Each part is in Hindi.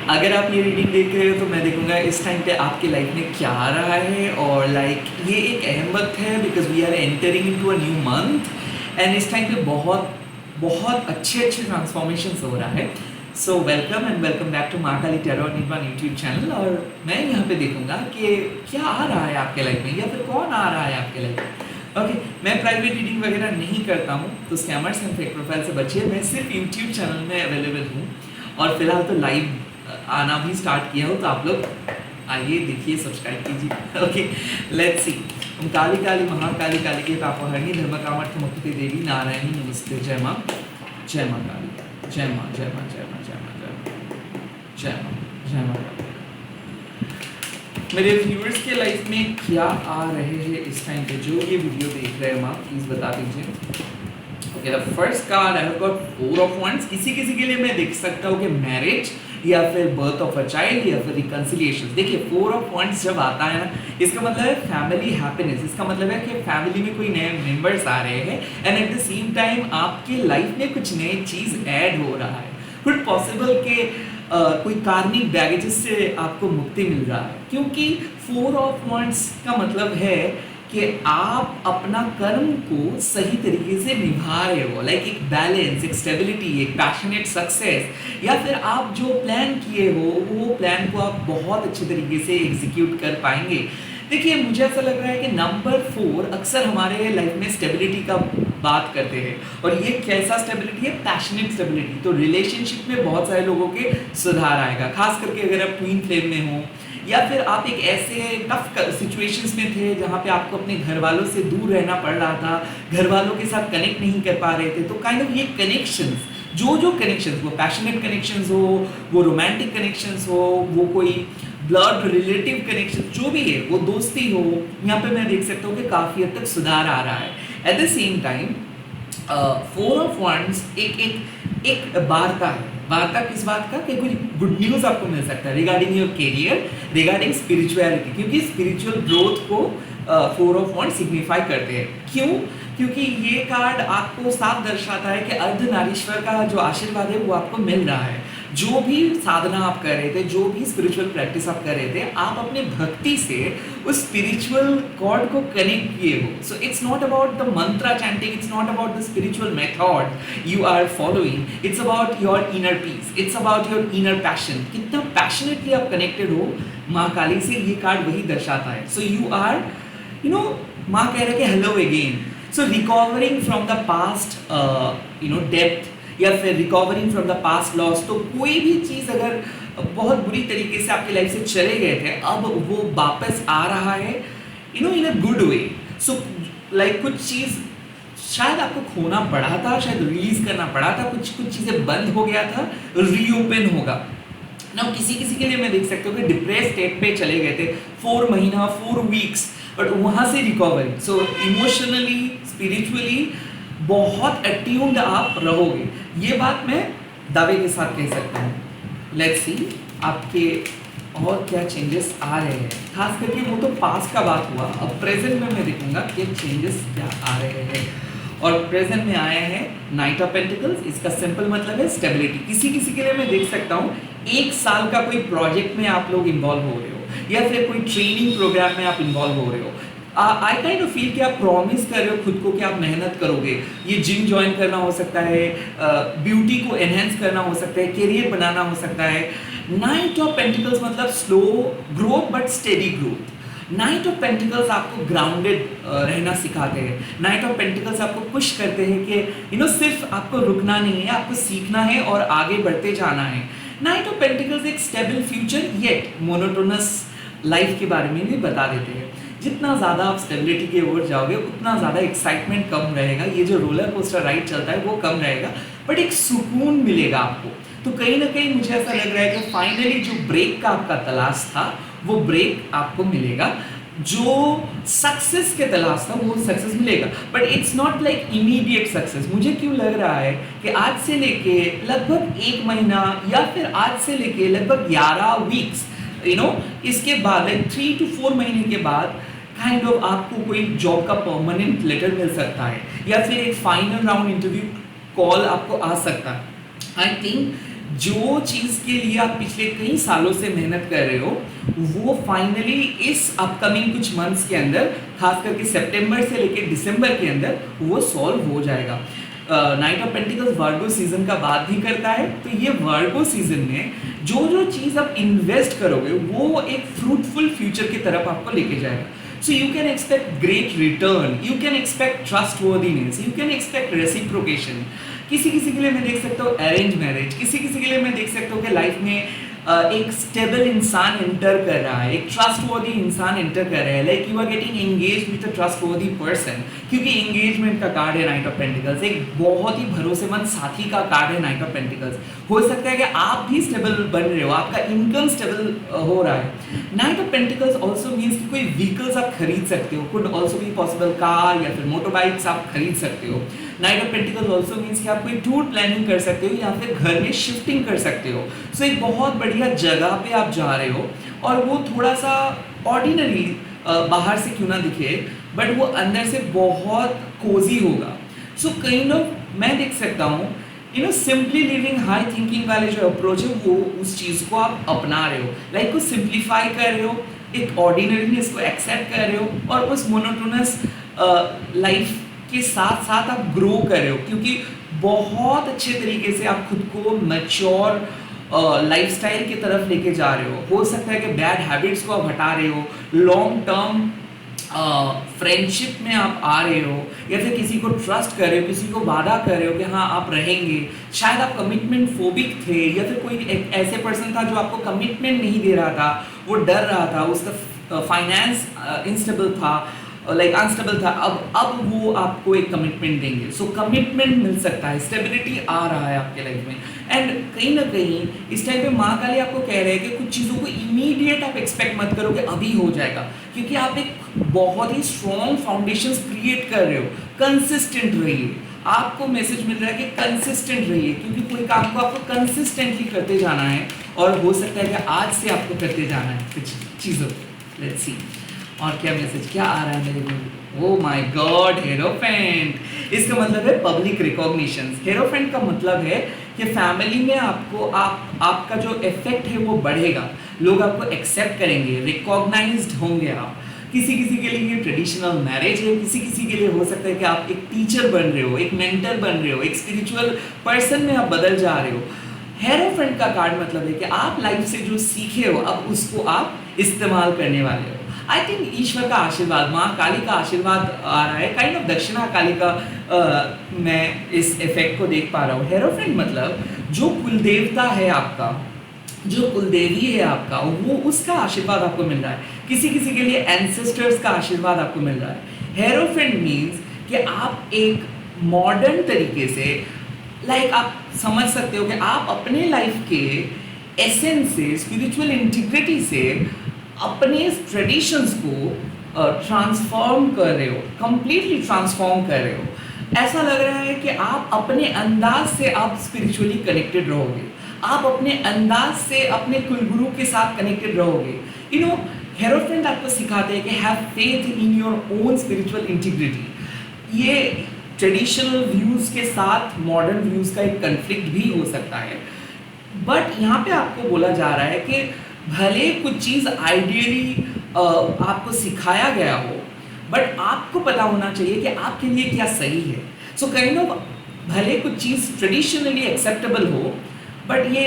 अगर आप ये रीडिंग देख रहे हो तो मैं देखूंगा इस टाइम पे आपके लाइफ में क्या आ रहा है, और ये एक अहम वक्त है because we are entering into a new month and इस टाइम पे बहुत बहुत अच्छे ट्रांसफॉर्मेशन हो रहा है। So welcome and welcome back to Maa Kali tarot Nirvana YouTube channel. और मैं यहाँ पे देखूंगा कि क्या आ रहा है आपके लाइफ में या फिर कौन आ रहा है आपके लाइफ में। ओके, मैं प्राइवेट रीडिंग वगैरह नहीं करता हूँ, तो स्कैमर्स एंड फेक प्रोफाइल से बचिए। मैं सिर्फ यूट्यूब चैनल में अवेलेबल हूँ और फिलहाल तो लाइव आना भी स्टार्ट किया हो, तो आप लोग आइए देखिए, सब्सक्राइब कीजिए। Okay, let's see. ओम काली काली महाकाली काली के पापहरणी धर्म कामर्थ मुक्ति देवी नारायणी नमस्ते। जय माँ, जय माँ काली, जय माँ, जय माँ, जय माँ, जय माँ, जय माँ, जय माँ, जय माँ काली। मेरे व्यूअर्स के लाइफ में क्या आ रहे हैं इस टाइम पे, जो ये वीडियो देख रहे हैं माँ, प्लीज बता दीजिए। Okay, the first card I have got 4 of wands. किसी किसी के लिए मैं देख सकता हूँ कि मैरिज या फिर बर्थ ऑफ अ चाइल्ड या फिर रिकंसिलिएशन। देखिए 4 ऑफ वांड्स जब आता है ना, इसका मतलब है फैमिली हैप्पीनेस। इसका मतलब है कि फैमिली में कोई नए मेंबर्स आ रहे हैं and at the same time आपके लाइफ में कुछ नई चीज ऐड हो रहा है। फिर पॉसिबल के कोई कार्मिक बैगेजेस से आपको मुक्ति मिल रहा है, क्योंकि 4 ऑफ वांड्स का मतलब है कि आप अपना कर्म को सही तरीके से निभा रहे हो, लाइक एक बैलेंस, एक स्टेबिलिटी, एक पैशनेट सक्सेस, या फिर आप जो प्लान किए हो वो प्लान को आप बहुत अच्छे तरीके से एग्जीक्यूट कर पाएंगे। देखिए मुझे ऐसा लग रहा है कि नंबर 4 अक्सर हमारे लाइफ में स्टेबिलिटी का बात करते हैं, और ये कैसा स्टेबिलिटी है? Passionate stability. तो रिलेशनशिप में बहुत सारे लोगों के सुधार आएगा, खास करके अगर आप ट्विन फ्लेम में हो या फिर आप एक ऐसे टफ सिचुएशंस में थे जहाँ पे आपको अपने घर वालों से दूर रहना पड़ रहा था, घर वालों के साथ कनेक्ट नहीं कर पा रहे थे। तो काइंड ऑफ ये कनेक्शंस, जो कनेक्शंस, वो पैशनेट कनेक्शंस हो, वो रोमांटिक कनेक्शंस हो, वो कोई ब्लड रिलेटिव कनेक्शन जो भी है, वो दोस्ती हो, यहाँ पे मैं देख सकता हूँ कि काफ़ी हद तक सुधार आ रहा है। At the same time 4 of wands एक वार्ता है। वार्ता किस बात का? कि कोई गुड न्यूज़ आपको मिल सकता है regarding your career, regarding spirituality, क्योंकि स्पिरिचुअल ग्रोथ को 4 ऑफ वांड्स सिग्निफाई करते हैं। क्यों? क्योंकि ये कार्ड आपको साफ दर्शाता है कि अर्धनारीश्वर का जो आशीर्वाद है वो आपको मिल रहा है। जो भी साधना आप कर रहे थे, जो भी स्पिरिचुअल प्रैक्टिस आप कर रहे थे, आप अपने भक्ति से उस स्पिरिचुअल गॉड को कनेक्ट किए हो। So it's not about the mantra chanting, it's not about the spiritual method you are following, it's about your inner peace, it's about your inner passion. कितना पैशनेटली आप कनेक्टेड हो माँ काली से, ये कार्ड वही दर्शाता है। सो यू आर माँ कह रहे हैं कि hello again. So recovering from the past depth या फिर recovering from the past loss. तो कोई भी चीज़ अगर बहुत बुरी तरीके से आपकी लाइफ से चले गए थे, अब वो वापस आ रहा है इन a good way. So like कुछ चीज़ शायद आपको खोना पड़ा था, शायद रिलीज करना पड़ा था, कुछ चीज़ें बंद हो गया था, रीओपन होगा ना। किसी के लिए मैं देख सकता हूँ कि डिप्रेस स्टेट पे चले गए थे 4 महीना 4 वीक्स, बट वहाँ से रिकवरी। सो इमोशनली, स्पिरिचुअली बहुत अट्यून्ड आप रहोगे, ये बात मैं दावे के साथ कह सकता हूँ। लेट्स सी आपके और क्या चेंजेस आ रहे हैं। खास करके वो तो पास्ट का बात हुआ, अब प्रेजेंट में मैं देखूंगा कि चेंजेस क्या आ रहे हैं। और प्रेजेंट में आया है नाइट ऑफ पेंटिकल्स। इसका सिंपल मतलब है स्टेबिलिटी। किसी के लिए मैं देख सकता हूँ 1 साल का कोई प्रोजेक्ट में आप लोग इन्वॉल्व हो रहे हो, या फिर कोई ट्रेनिंग प्रोग्राम में आप इन्वॉल्व हो रहे हो। आई काइंड ऑफ फील कि आप प्रॉमिस कर रहे हो खुद को कि आप मेहनत करोगे। ये जिम ज्वाइन करना हो सकता है, ब्यूटी को एनहेंस करना हो सकता है, करियर बनाना हो सकता है। नाइट ऑफ पेंटिकल्स मतलब slow growth but steady growth. Night of pentacles आपको ग्राउंडेड रहना सिखाते हैं। नाइट ऑफ पेंटिकल्स आपको पुश करते हैं कि सिर्फ आपको रुकना नहीं है, आपको सीखना है और आगे बढ़ते जाना है। नाइट ऑफ पेंटिकल्स एक stable future yet monotonous life के बारे में भी बता देते हैं। जितना ज़्यादा आप स्टेबिलिटी की ओर जाओगे, उतना ज़्यादा एक्साइटमेंट कम रहेगा, ये जो रोलर कोस्टर राइड चलता है वो कम रहेगा, बट एक सुकून मिलेगा आपको। तो कहीं ना कहीं मुझे ऐसा लग रहा है कि फाइनली जो ब्रेक का आपका तलाश था वो ब्रेक आपको मिलेगा, जो सक्सेस के तलाश था वो सक्सेस मिलेगा, but it's not like immediate success. मुझे क्यों लग रहा है कि आज से लेके लगभग 1 महीना या फिर आज से लेके लगभग 11 वीक्स इसके बाद 3 to 4 महीने के बाद काइंड ऑफ आपको कोई जॉब का परमानेंट लेटर मिल सकता है, या फिर एक फाइनल राउंड इंटरव्यू कॉल आपको आ सकता है। आई थिंक जो चीज़ के लिए आप पिछले कई सालों से मेहनत कर रहे हो वो फाइनली इस अपकमिंग कुछ मंथ्स के अंदर, खास करके सितंबर से लेकर दिसंबर के अंदर वो सॉल्व हो जाएगा। Night of pentacles Virgo season का बात भी करता है, तो ये वर्गो सीजन में जो जो चीज़ आप इन्वेस्ट करोगे वो एक फ्रूटफुल फ्यूचर की तरफ आपको लेके जाएगा। So you can expect great return, you can expect trustworthiness, you can expect reciprocation. किसी किसी के लिए मैं देख सकता हूँ अरेंज मैरिज, किसी किसी के लिए मैं देख सकता हूँ कि लाइफ में एक स्टेबल इंसान एंटर कर रहा है, एक ट्रस्टवर्दी इंसान एंटर कर रहा है, like you are getting engage with a trustworthy person, क्योंकि एंगेजमेंट का कार्ड है नाइट ऑफ पेंटिकल्स, एक बहुत ही भरोसेमंद साथी का कार्ड है नाइट ऑफ पेंटिकल्स। हो सकता है कि आप भी स्टेबल बन रहे हो, आपका इनकम स्टेबल हो रहा है। Knight of pentacles also means कि कोई व्हीकल्स आप खरीद सकते हो, could also be possible car या फिर मोटर बाइक्स आप खरीद सकते हो। Night of pentacles also means कि आप कोई टूर प्लानिंग कर सकते हो या फिर घर में शिफ्टिंग कर सकते हो। सो एक बहुत बढ़िया जगह पे आप जा रहे हो और वो थोड़ा सा ऑर्डिनरी बाहर से क्यों ना दिखे, बट वो अंदर से बहुत कोजी होगा। सो काइंड ऑफ मैं देख सकता हूँ सिंपली लिविंग हाई थिंकिंग वाले जो अप्रोच है वो उस चीज़ को आप अपना रहे हो, लाइक को सिंप्लीफाई कर रहे हो, एक ऑर्डिनरीनेस को एक्सेप्ट कर रहे हो और उस मोनोटोनस लाइफ के साथ साथ आप ग्रो कर रहे हो, क्योंकि बहुत अच्छे तरीके से आप खुद को मैच्योर लाइफस्टाइल की तरफ लेके जा रहे हो सकता है कि बैड हैबिट्स को आप हटा रहे हो, लॉन्ग टर्म फ्रेंडशिप में आप आ रहे हो या फिर किसी को ट्रस्ट कर रहे हो, किसी को वादा कर रहे हो कि हाँ आप रहेंगे। शायद आप कमिटमेंट फोबिक थे या फिर कोई एक ऐसे पर्सन था जो आपको कमिटमेंट नहीं दे रहा था, वो डर रहा था, उसका फाइनेंस इनस्टेबल था, लाइक अनस्टेबल था, अब वो आपको एक कमिटमेंट देंगे। सो कमिटमेंट मिल सकता है, स्टेबिलिटी आ रहा है आपके लाइफ में। एंड कहीं ना कहीं इस टाइम पे माँ काली आपको कह रहे हैं कि कुछ चीज़ों को इमीडिएट आप एक्सपेक्ट मत करो कि अभी हो जाएगा, क्योंकि आप एक बहुत ही स्ट्रॉन्ग फाउंडेशंस क्रिएट कर रहे हो। कंसिस्टेंट रहिए, आपको मैसेज मिल रहा है कि कंसिस्टेंट रहिए, क्योंकि कोई काम को आपको कंसिस्टेंटली करते जाना है और हो सकता है कि आज से आपको करते जाना है कुछ चीज़ों को। लेट्स सी और क्या मैसेज क्या आ रहा है मेरे में। ओह माय गॉड, हेरोफेंट, इसका मतलब है पब्लिक रिकॉग्निशन। हेरोफेंट का मतलब है कि फैमिली में आपको आपका जो इफेक्ट है वो बढ़ेगा, लोग आपको एक्सेप्ट करेंगे, रिकॉग्नाइज्ड होंगे आप। किसी किसी के लिए ये ट्रेडिशनल मैरिज है, किसी किसी के लिए हो सकता है कि आप एक टीचर बन रहे हो, एक मेंटर बन रहे हो, एक स्पिरिचुअल पर्सन में आप बदल जा रहे हो। हेरोफेंट का कार्ड मतलब है कि आप लाइफ से जो सीखे हो अब उसको आप इस्तेमाल करने वाले हो। आई थिंक ईश्वर का आशीर्वाद, माँ काली का आशीर्वाद आ रहा है, काइंड ऑफ दक्षिणा काली का मैं इस इफेक्ट को देख पा रहा हूँ। हेरोफेंट मतलब जो कुलदेवता है आपका, जो कुलदेवी है आपका, वो उसका आशीर्वाद आपको मिल रहा है। किसी किसी के लिए एंसेस्टर्स का आशीर्वाद आपको मिल रहा है। हेरोफेंट मीन्स कि आप एक मॉडर्न तरीके से लाइक आप समझ सकते हो कि आप अपने लाइफ के एसेंस से, स्पिरिचुअल इंटीग्रिटी से अपने ट्रेडिशंस को ट्रांसफॉर्म कर रहे हो, कंप्लीटली ट्रांसफॉर्म कर रहे हो। ऐसा लग रहा है कि आप अपने अंदाज से आप स्पिरिचुअली कनेक्टेड रहोगे, आप अपने अंदाज से अपने कुलगुरु के साथ कनेक्टेड रहोगे। हेरोफेंट आपको सिखाते हैं कि have faith in your own spiritual integrity. ये ट्रेडिशनल व्यूज के साथ मॉडर्न व्यूज का एक कन्फ्लिक्ट भी हो सकता है, बट यहाँ पे आपको बोला जा रहा है कि भले कुछ चीज़ आइडियली आपको सिखाया गया हो, बट आपको पता होना चाहिए कि आपके लिए क्या सही है। सो काइंड ऑफ भले कुछ चीज़ ट्रेडिशनली एक्सेप्टेबल हो, बट ये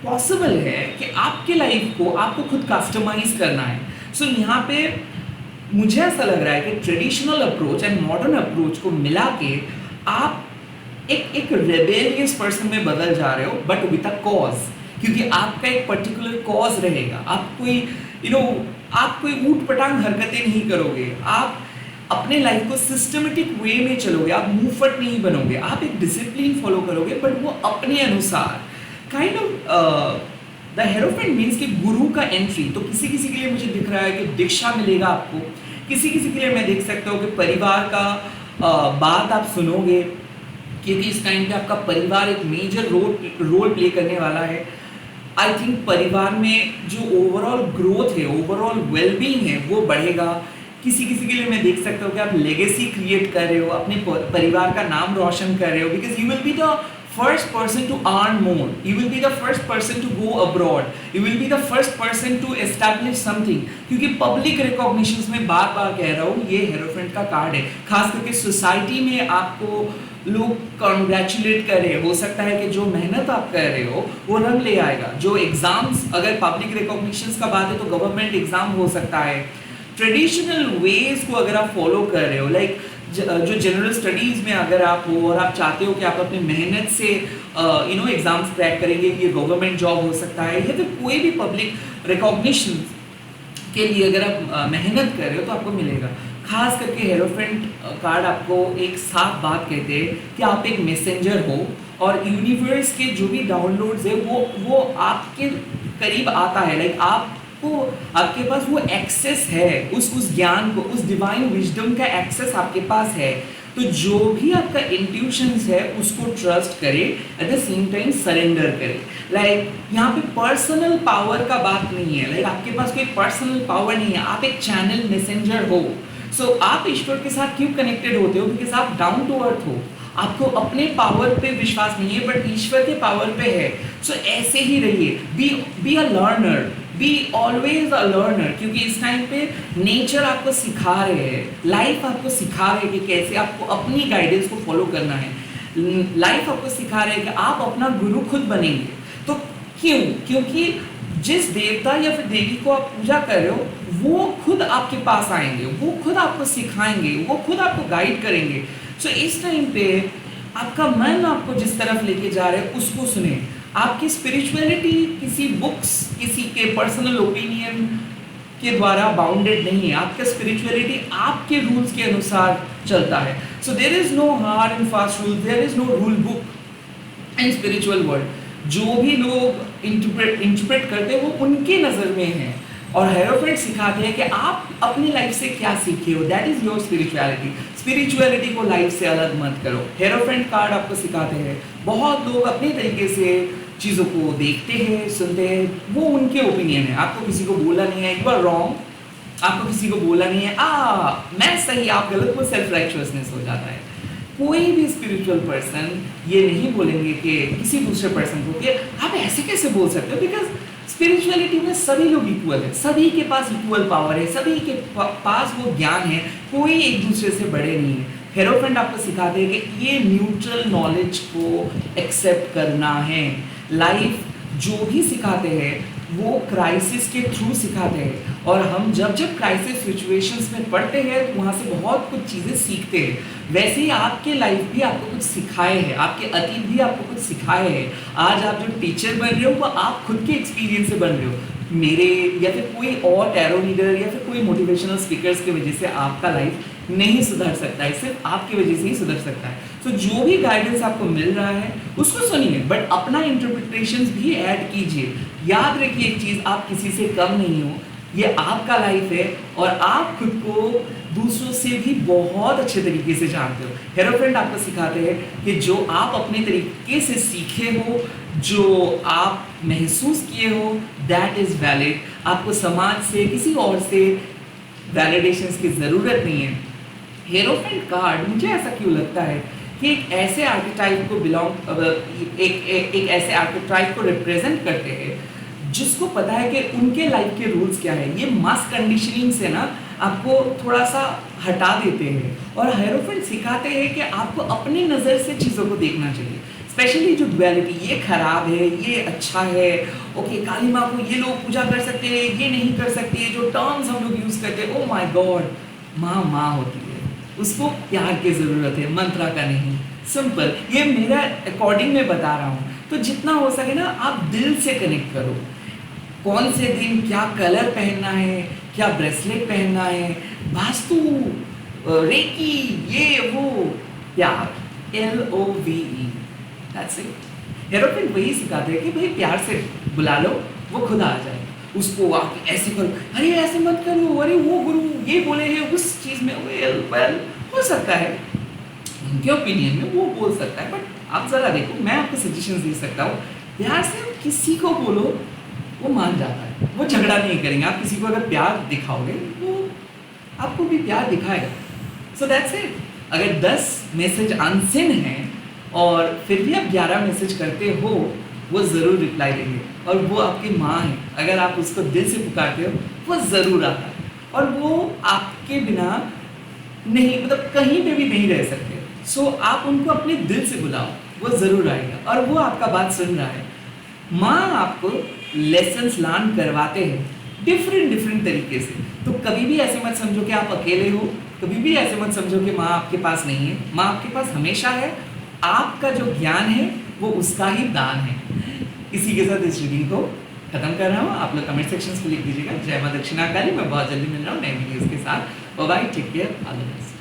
पॉसिबल है कि आपके लाइफ को आपको खुद कस्टमाइज करना है। सो यहाँ पे मुझे ऐसा लग रहा है कि traditional approach and modern approach को मिला के आप एक रेबेलियस पर्सन में बदल जा रहे हो, बट विद अ कॉज, क्योंकि आपका एक पर्टिकुलर कॉज रहेगा। आप कोई आप कोई ऊट पटांग हरकतें नहीं करोगे, आप अपने लाइफ को सिस्टमेटिक वे में चलोगे, आप मुंहफट नहीं बनोगे, आप एक डिसिप्लिन फॉलो करोगे, बट वो अपने अनुसार। Kind of the hierophant means कि गुरु का एंट्री। तो किसी किसी के लिए मुझे दिख रहा है कि दीक्षा मिलेगा आपको, किसी किसी के लिए मैं देख सकता हूँ कि परिवार का बात आप सुनोगे, क्योंकि इस टाइम पे आपका परिवार एक मेजर रोल प्ले करने वाला है। आई थिंक परिवार में जो ओवरऑल ग्रोथ है, ओवरऑल वेलबींग है, वो बढ़ेगा। किसी किसी के लिए मैं देख सकता हूँ कि आप लेगेसी क्रिएट कर रहे हो, अपने परिवार का नाम रोशन कर रहे हो, because you will be the first person to earn more, you will be the first person to go abroad, you will be the first person to establish something. क्योंकि पब्लिक रिकॉग्निशंस में बार बार कह रहा हूँ, ये हेरोफेंट का कार्ड है. खास करके सोसाइटी में आपको लोग कॉन्ग्रेचुलेट कर रहे हैं. हो सकता है कि जो मेहनत आप कर रहे हो वो रंग ले आएगा. जो एग्जाम्स, अगर पब्लिक रिकॉग्निशंस का बात है तो गवर्नमेंट एग्जाम हो सकता है. ट्रेडिशनल वेज को अगर आप फॉलो कर रहे हो, लाइक जो जनरल स्टडीज़ में अगर आप हो और आप चाहते हो कि आप अपनी मेहनत से एग्जाम्स क्रैक करेंगे, ये गवर्नमेंट जॉब हो सकता है या फिर कोई भी पब्लिक रिकॉग्निशन के लिए अगर आप मेहनत कर रहे हो तो आपको मिलेगा. खास करके हेरोफेंट कार्ड आपको एक साफ बात कहते हैं कि आप एक मैसेंजर हो और यूनिवर्स के जो भी डाउनलोड्स है वो आपके करीब आता है. लाइक आपके पास वो एक्सेस है, उस ज्ञान को, उस डिवाइन विजडम का एक्सेस आपके पास है. तो जो भी आपका इंट्यूशंस है उसको ट्रस्ट करे, at the same time surrender करे. लाइक यहाँ पे पर्सनल पावर का बात नहीं है. लाइक आपके पास कोई पर्सनल पावर नहीं है, आप एक चैनल मैसेंजर हो. सो आप ईश्वर के साथ क्यों कनेक्टेड होते हो? बिकॉज आप डाउन टू अर्थ हो. आपको अपने पावर पे विश्वास नहीं है बट ईश्वर के पावर पे है. सो ऐसे ही रहिए. Be a learner, be always a learner. क्योंकि इस टाइम पे नेचर आपको सिखा रहे हैं, लाइफ आपको सिखा रहे हैं कि कैसे आपको अपनी गाइडेंस को फॉलो करना है. लाइफ आपको सिखा रहे हैं कि आप अपना गुरु खुद बनेंगे. तो क्यों? क्योंकि जिस देवता या फिर देवी को आप पूजा कर रहे हो वो खुद आपके पास आएंगे, वो खुद आपको सिखाएंगे, वो खुद आपको गाइड करेंगे. सो इस टाइम पे आपका मन आपको जिस तरफ लेके जा रहे हैं उसको सुने. आपकी स्पिरिचुअलिटी किसी बुक्स, किसी के पर्सनल ओपिनियन के द्वारा बाउंडेड नहीं है. आपका स्पिरिचुअलिटी आपके रूल्स के अनुसार चलता है. So there is no hard and fast rule, there is no rule book in spiritual world. जो भी लोग इंटरप्रेट करते हैं वो उनके नज़र में है. और हेरोफेंट सिखाते हैं कि आप अपनी लाइफ से क्या सीखे हो, that is your spirituality. Spirituality को लाइफ से अलग मत करो. हेरोफेंट कार्ड आपको सिखाते हैं. बहुत लोग अपने तरीके से चीज़ों को देखते हैं, सुनते हैं, वो उनके ओपिनियन है. आपको किसी को बोला नहीं है यू आर रॉन्ग, आपको किसी को बोला नहीं है मैं सही आप गलत, वो सेल्फ राइचुअसनेस हो जाता है. कोई भी स्पिरिचुअल पर्सन ये नहीं बोलेंगे कि किसी दूसरे पर्सन को कि आप ऐसे कैसे बोल सकते हो. बिकॉज स्पिरिचुअलिटी में सभी लोग इक्वल है, सभी के पास इक्वल पावर है, सभी के पास वो ज्ञान है, कोई एक दूसरे से बड़े नहीं है. हेरोफेंट आपको सिखाते हैं कि ये न्यूट्रल नॉलेज को एक्सेप्ट करना है. लाइफ जो भी सिखाते हैं वो क्राइसिस के थ्रू सिखाते हैं. और हम जब क्राइसिस सिचुएशंस में पढ़ते हैं तो वहाँ से बहुत कुछ चीज़ें सीखते हैं. वैसे ही आपके लाइफ भी आपको कुछ सिखाए हैं, आपके अतीत भी आपको कुछ सिखाए हैं. आज आप जो टीचर बन रहे हो वो आप खुद के एक्सपीरियंस से बन रहे हो. मेरे या फिर कोई और टैरो रीडर या फिर कोई मोटिवेशनल स्पीकर्स की वजह से आपका लाइफ नहीं सुधर सकता है, सिर्फ आपकी वजह से ही सुधर सकता है. तो जो भी गाइडेंस आपको मिल रहा है उसको सुनिए बट अपना इंटरप्रिटेशंस भी ऐड कीजिए. याद रखिए एक चीज़, आप किसी से कम नहीं हो. ये आपका लाइफ है और आप खुद को दूसरों से भी बहुत अच्छे तरीके से जानते हो. हेरोफेंट आपको सिखाते हैं कि जो आप अपने तरीके से सीखे हो, जो आप महसूस किए हो, दैट इज़ वैलिड. आपको समाज से, किसी और से वैलिडेशंस की ज़रूरत नहीं है. हेरोफेंट कार्ड मुझे ऐसा क्यों लगता है कि एक ऐसे आर्केटाइप को एक ऐसे आर्केटाइप को रिप्रेजेंट करते हैं जिसको पता है कि उनके लाइफ के रूल्स क्या है. ये मास कंडीशनिंग से ना आपको थोड़ा सा हटा देते हैं और हेरोफेंट सिखाते हैं कि आपको अपनी नज़र से चीज़ों को देखना चाहिए. स्पेशली जो डुअलिटी, ये खराब है, ये अच्छा है, ओके काली माँ को ये लोग पूजा कर सकते हैं, ये नहीं कर सकते. जो टर्म्स हम लोग यूज़ करते हैं, ओ माय गॉड, माँ होती है, उसको प्यार की ज़रूरत है, मंत्रा का नहीं. सिंपल, ये मेरा अकॉर्डिंग में बता रहा हूँ. तो जितना हो सके ना आप दिल से कनेक्ट करो. कौन से दिन क्या कलर पहनना है, क्या ब्रेसलेट पहनना है, वास्तु, रेकी, ये वो, प्यार, LOVE, दैट्स इट. हेरोफेंट वही सिखाते हैं कि भाई प्यार से बुला लो, वो खुद आ जाए. उसको आके ऐसे करो, अरे ऐसे मत करो, अरे वो गुरु ये बोले हैं उस चीज़ में, वेल हो सकता है उनके ओपिनियन में वो बोल सकता है. बट आप ज़रा देखो, मैं आपको सजेशन दे सकता हूँ, प्यार से किसी को बोलो वो मान जाता है, वो झगड़ा नहीं करेंगे. आप किसी को अगर प्यार दिखाओगे वो आपको भी प्यार दिखाएगा. So that's it. अगर 10 मैसेज अनसिन हैं और फिर भी आप 11 मैसेज करते हो, वो ज़रूर रिप्लाई देंगे। और वो आपकी माँ है, अगर आप उसको दिल से पुकारते हो, वो ज़रूर आता है। और वो आपके बिना नहीं, मतलब कहीं पे भी नहीं रह सकते। सो आप उनको अपने दिल से बुलाओ, वो ज़रूर आएगा और वो आपका बात सुन रहा है। माँ आपको लेसन्स लर्न करवाते हैं डिफरेंट तरीके से। तो कभी भी ऐसे मत समझो कि आप अकेले हो, कभी भी ऐसे मत समझो कि माँ आपके पास नहीं है। माँ आपके पास हमेशा है। आपका जो ज्ञान है वो उसका ही दान है। इसी के साथ इस रीडिंग को खत्म कर रहा हूँ। आप लोग कमेंट सेक्शन में लिख दीजिएगा। जय माँ दक्षिणाकाली। मैं बहुत जल्दी मिल रहा हूँ नए वीडियोज़ के साथ। Bye bye, take care, all the best.